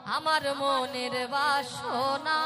আমার মনের বাসনা।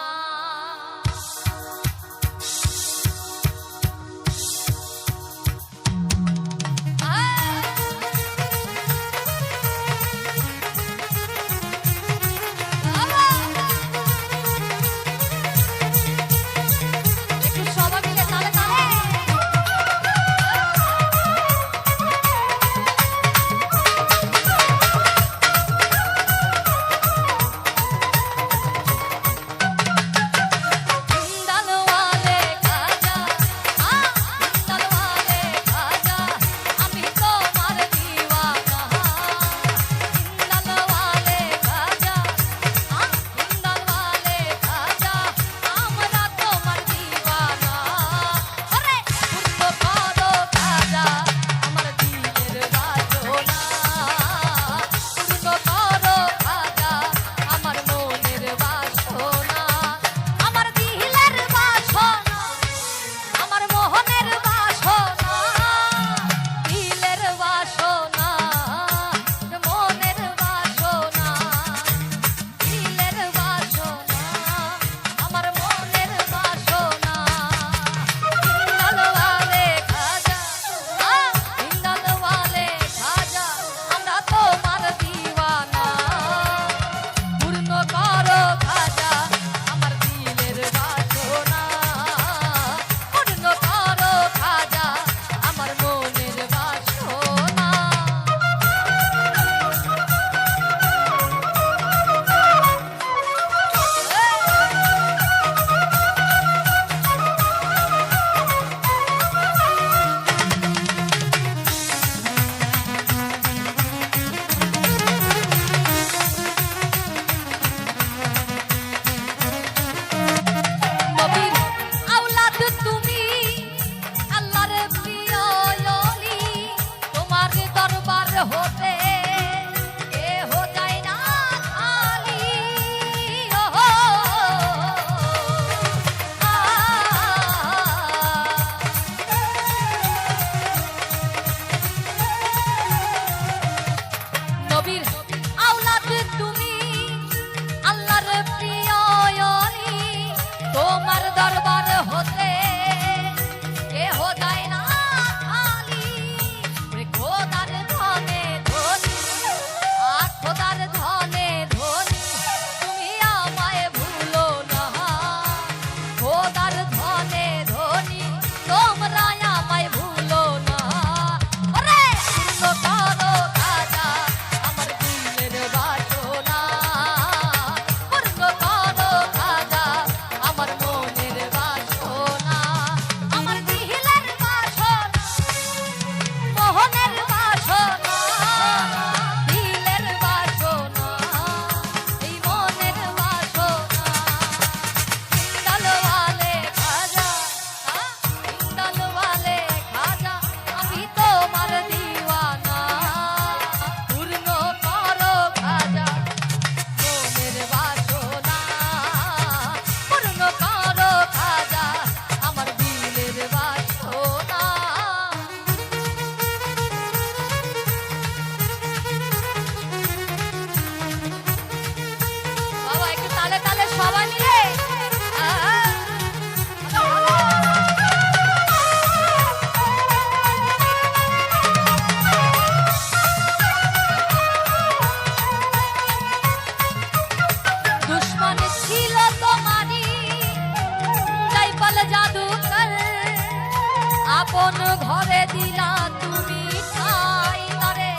আপন ঘরে দিলা তুমি ঠাই তরে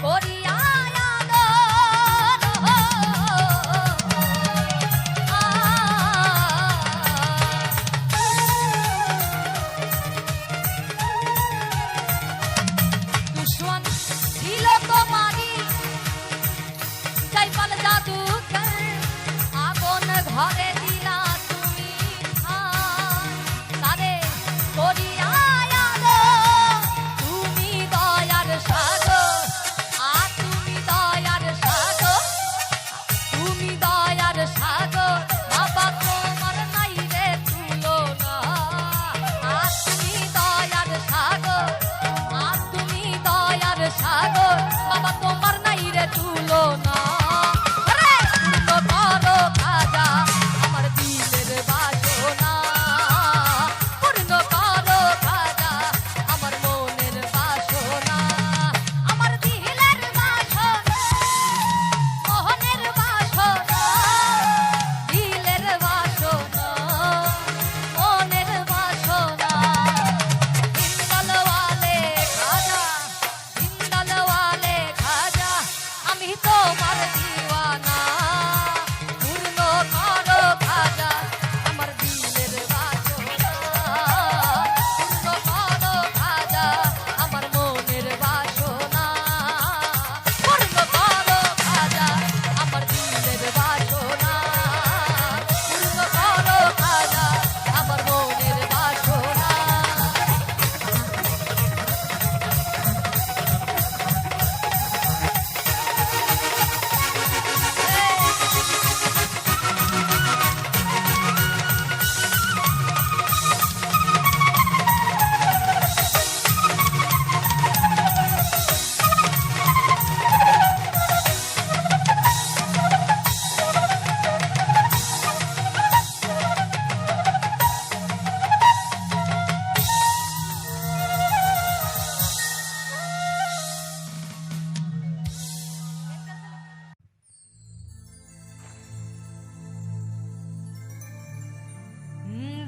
করিয়া আদর। দুশ্মন ছিল তোমারি যাইপাল জাদুকর, আপন ঘরে দিলা তুমি ঠাই তারে করিয়া সাগর বাবা তোমার নাই রে তুলনা।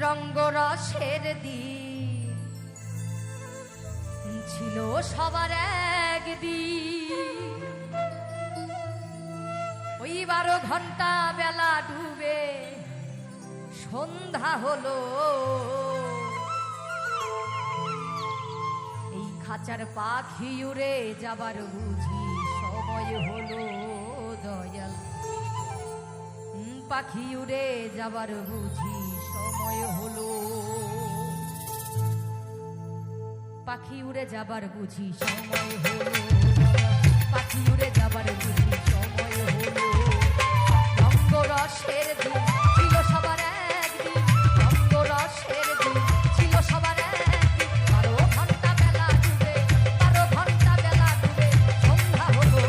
রঙ্গরসের দিন ছিল সবার একদিন। ওই 12 ঘন্টা বেলা ডুবে সন্ধ্যা হলো, এই খাঁচার পাখি উড়ে যাবার বুঝি সময় হলো দয়াল। পাখি উড়ে যাবার বুঝি সময় হলো, পাখি উড়ে যাবার বুঝি সময় হলো, পাখি উড়ে যাবার বুঝি সময় হলো। রঙ্গরসের দিন ছিল সবার একদিন, রঙ্গরসের দিন ছিল সবার একদিন। 12 ঘন্টা বেলা ডুবে, 12 ঘন্টা বেলা ডুবে সন্ধ্যা হলো,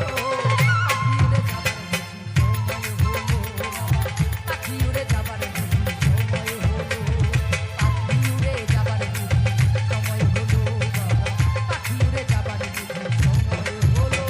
পাখি উড়ে যাবার বুঝি সময় হলো, পাখি উড়ে যাবার বুঝি সময় হলো, পাখি উড়ে যাবার বুঝি সময় হলো, পাখি উড়ে যাবার বুঝি সময় হলো।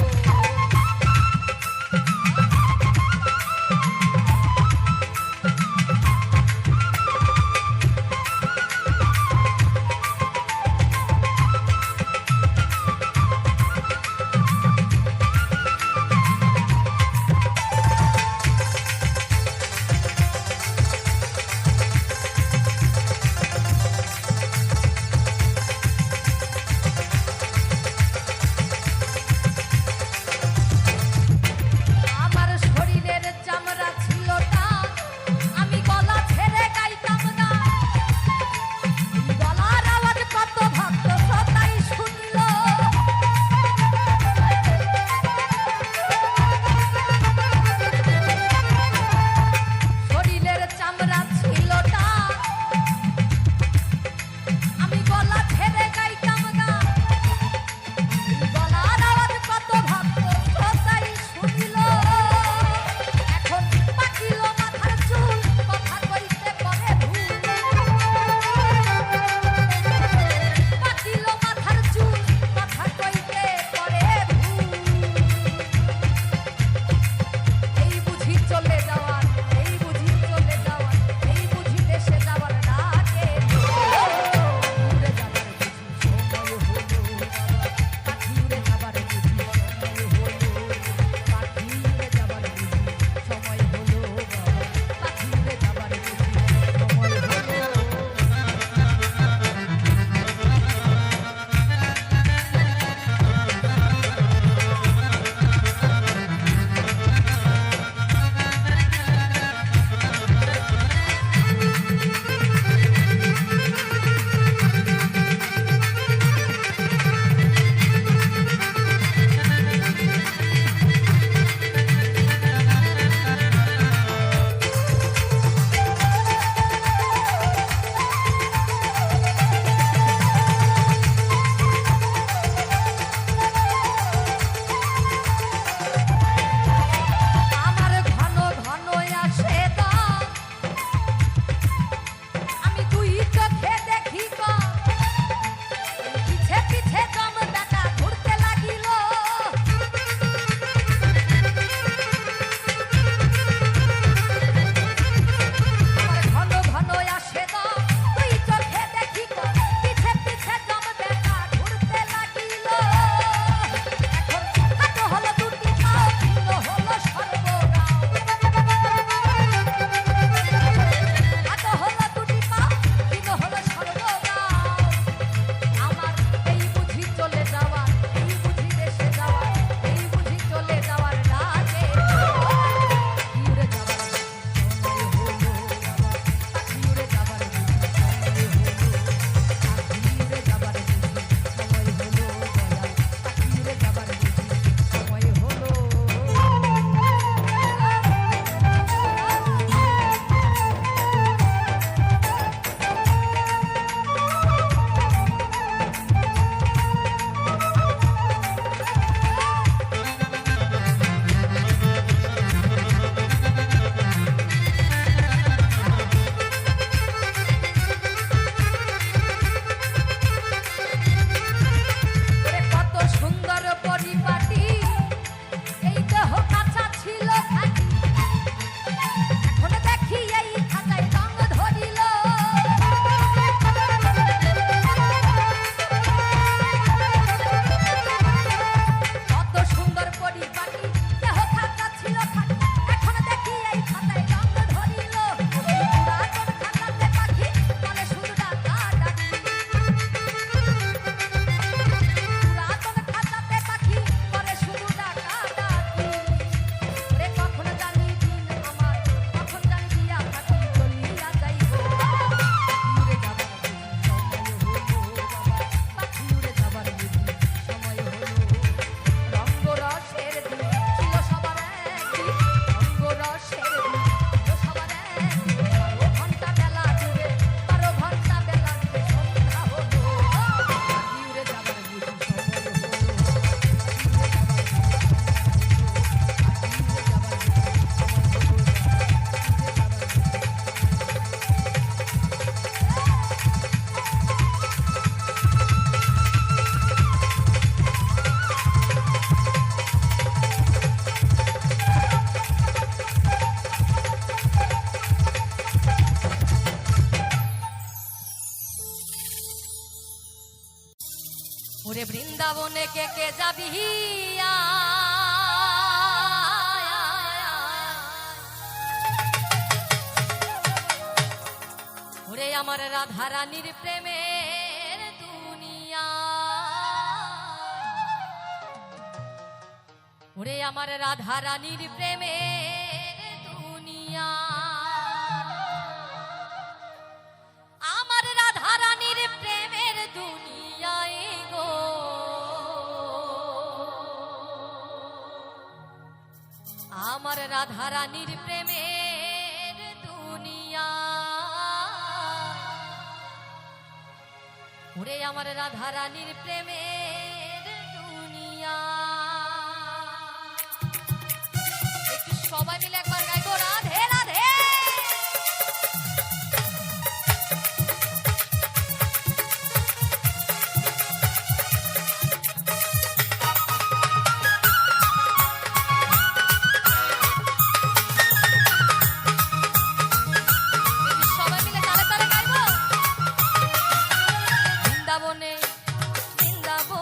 বৃন্দাবনে কে কে যাবি ওরে আমার রাধা রানীর প্রেমের দুনিয়া ওরে আমার রাধা রানীর প্রেমের দুনিয়া আমার রাধা রানীর প্রেমের দুনিয়ায় গো আমার রাধা রানীর প্রেমের দুনিয়া ওরে আমার রাধা রানীর প্রেমের দুনিয়া একটু সবাই মিলে একবার গাইবো রাধে রাধে সবাই মিলে তালে তালে গাইবো বৃন্দাবনে বৃন্দাবনে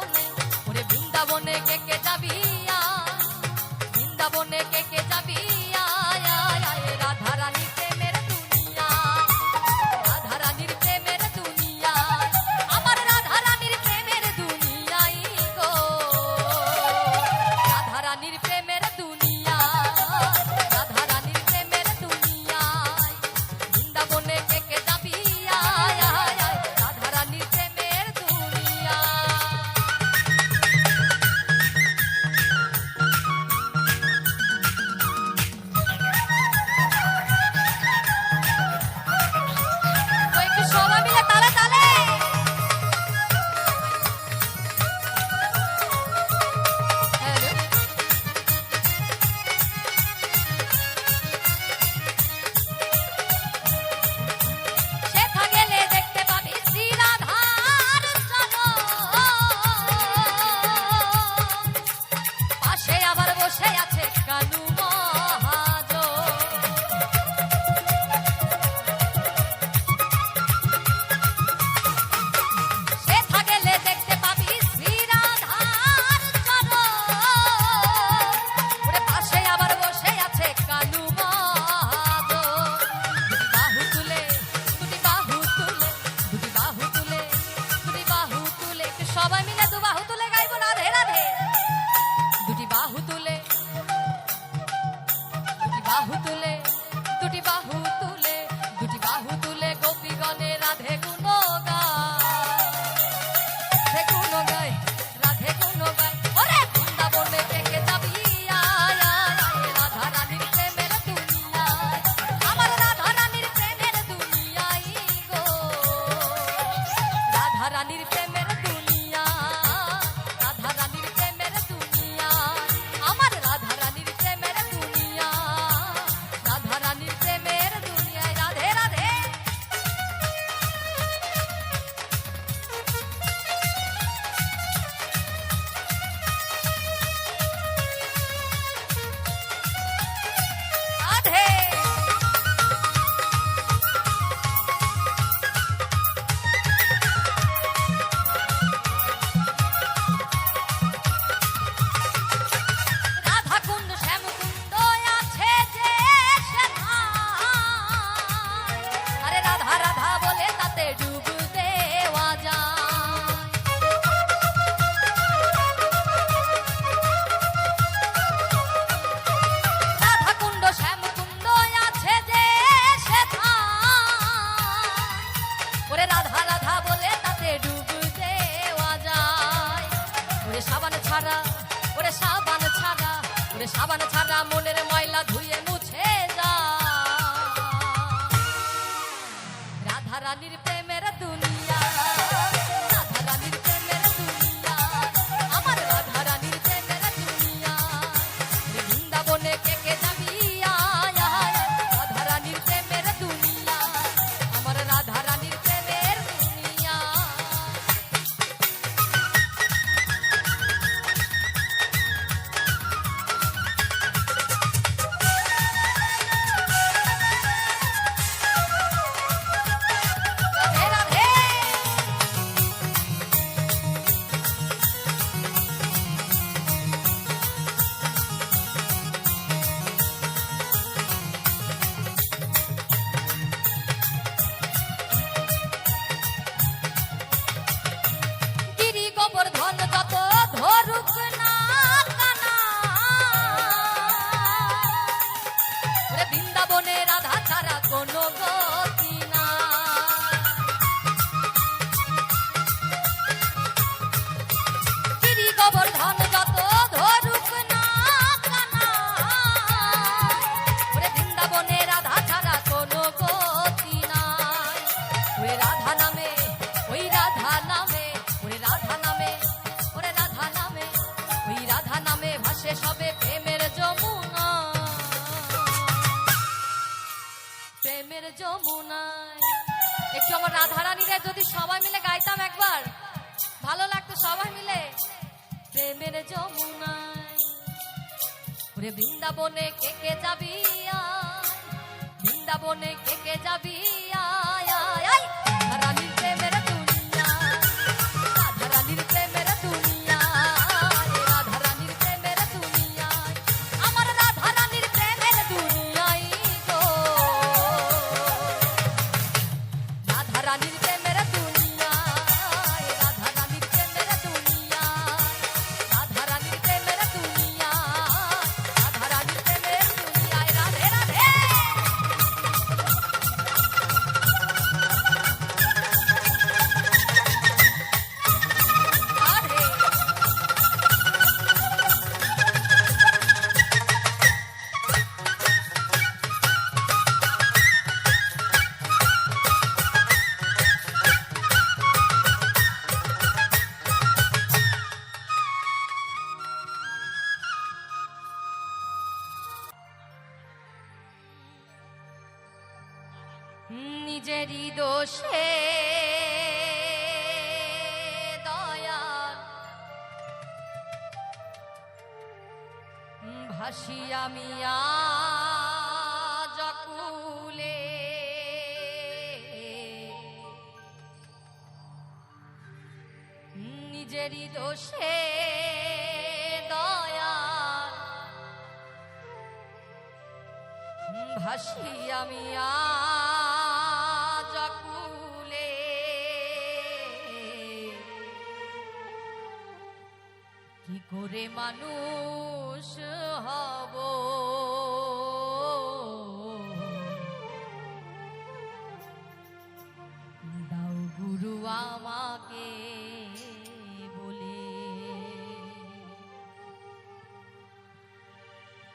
বৃন্দাবনে রাধা ছাড়া কোনো গতি না। গিরি গোবর্ধন যত ধরুক না কানা, ওরে বৃন্দাবনে রাধা ছাড়া কোনো গতি নাই। ওরে রাধা নামে, ওই রাধা নামে, ওরে রাধা নামে, ওরে রাধা নামে, ওই রাধা নামে ভাসে সবে প্রেমের যমুনা, প্রেমের যমুনায়। একটু আমার রাধারানীরা যদি সবাই মিলে গাইতাম একবার, ভালো লাগতো সবাই মিলে। প্রেমের যমুনায় ওরে বৃন্দাবনে কে কে যাবি আয়, বৃন্দাবনে কে কে যাবি আয় আয় আয়। রাধারানীর প্রেমের দুনিয়া, রাধারানীর প্রেমের দুনিয়া, রাধারানীর প্রেমের দুনিয়া, আমার রাধারানীর প্রেমের দুনিয়াই গো। রাধারানীর প্রেমের দুনিয়া, রাধারানীর প্রেমের দুনিয়া, রাধারানীর প্রেমের দুনিয়া, রাধারানীর প্রেমের দুনিয়ায়। রাধে রাধে। রাধে। নিজেরই দোষে দয়াল ভাসি আমি আজ আকুলে, নিজেরই দোষে দয়াল ভাসি আমি আজ আকুলে। কি করে মানুষ হব, দাও গুরু আমাকে বলে।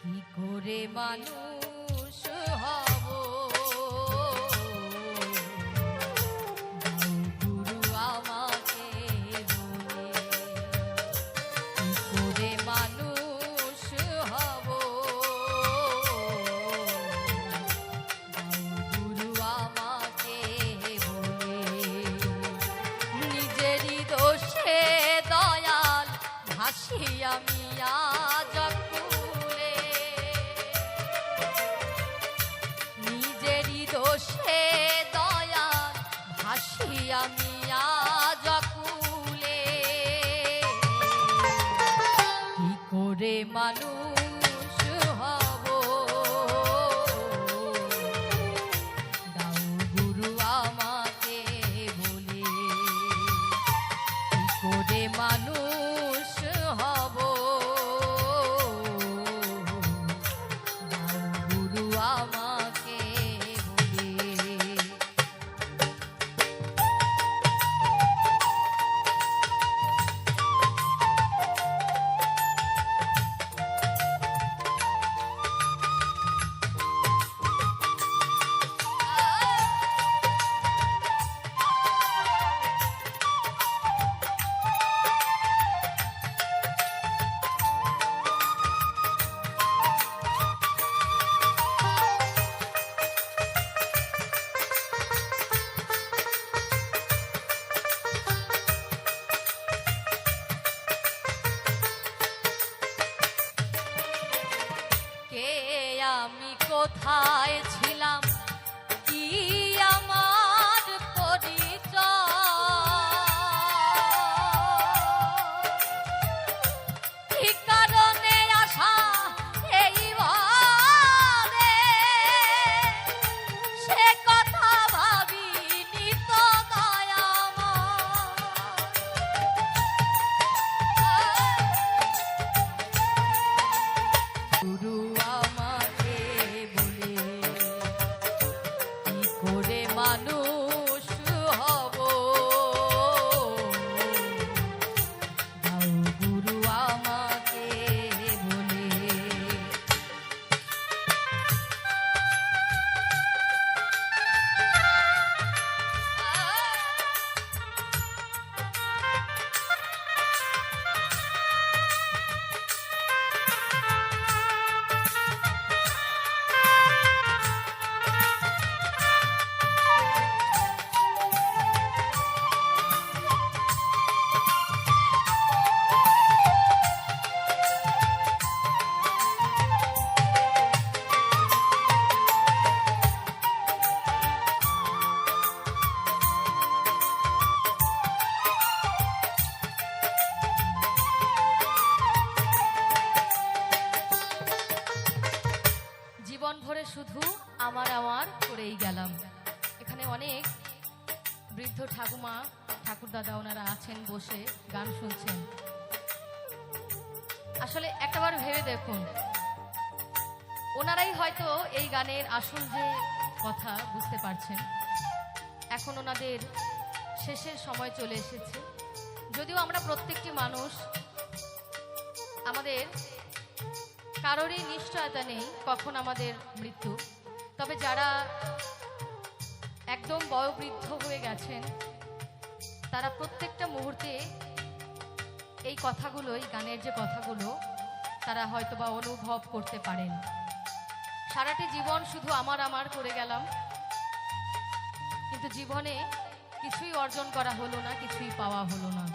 কি করে মানুষ হব, দাও গুরু আমাকে বলে। কি করে মানুষ হব, দাও গুরু আমাকে বলে। নিজেরই দোষে দয়াল ভাসি আমি আজ আকুলে, নিজেরই দোষে দয়াল ভাসি আমি আজ আকুলে। কি করে মানুষ হব, দাও গুরু আমাকে বলে। কি করে মানুষ হব, দাও গুরু আমাকে বলে। শুধু আমার আমার করেই গেলাম। এখানে অনেক বৃদ্ধ ঠাকুমা ঠাকুর দাদা ওনারা আছেন, বসে গান শুনছেন। আসলে একটাবার ভেবে দেখুন, ওনারাই হয়তো এই গানের আসল যে কথা বুঝতে পারছেন। এখন ওনাদের শেষের সময় চলে এসেছে। যদিও আমরা প্রত্যেকটি মানুষ, আমাদের কারোরই নিশ্চয়তা নেই কখন আমাদের মৃত্যু, তবে যারা একদম বয়োবৃদ্ধ হয়ে গেছেন তারা প্রত্যেকটা মুহূর্তে এই কথাগুলো, এই গানের যে কথাগুলো তারা হয়তোবা অনুভব করতে পারেন। সারাটি জীবন শুধু আমার আমার করে গেলাম, কিন্তু জীবনে কিছুই অর্জন করা হলো না, কিছুই পাওয়া হলো না।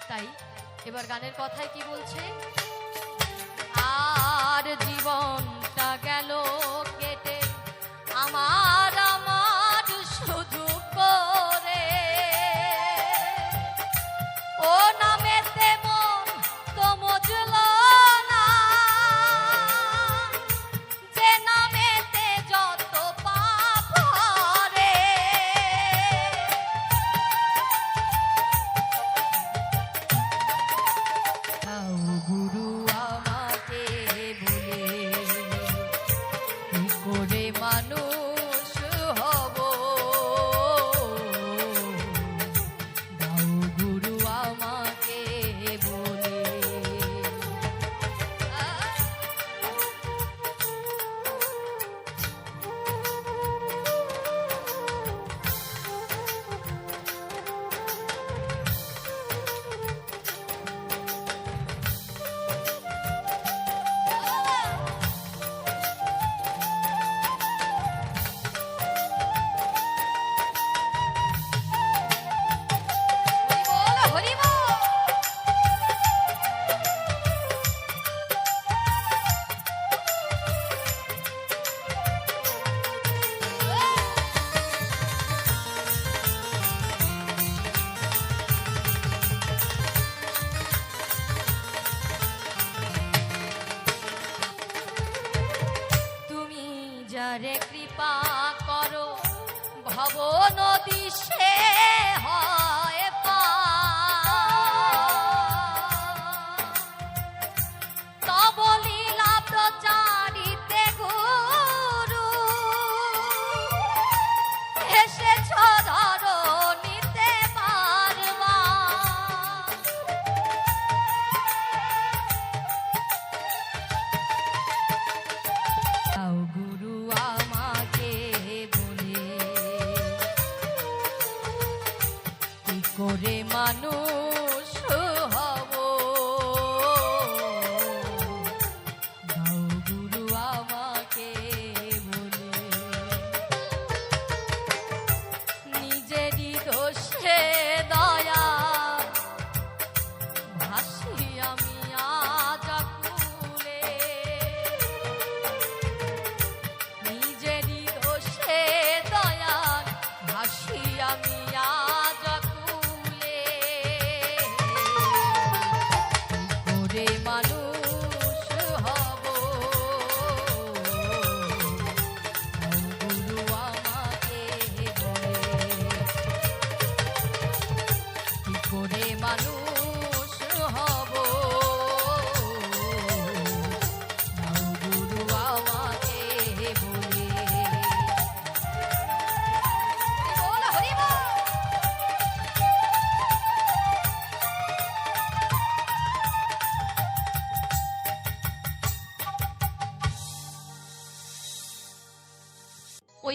তাই এবার গানের কথায় কি বলছে, আর জীবনটা গেল কেটে আমার আমার শুধু করে, ও নামে তেমন তো মজল না, যে নামেতে যত পাপ হরে। গুরু আমাকে বলে কি করে মানুষ হব, দাও গুরু আমাকে বলে। হরি বল, হরি বল। তুমি যারে কৃপা করো ভব নদী সে হয় পার, তব লীলা প্রচারিতে গুরু এসেছ ধরণীতে বারবার। দাও গুরু আমাকে বলে কি করে মানুষ হব, দাও গুরু আমাকে বলে। নিজেরই দোষে দয়া ভাসি আমি আজ আকুলে, নিজেরই দোষে দয়া ভাসি আমি আজ আকুলে। কি করে মানুষ হব, গুরু আমাকে বলে কি করে মানুষ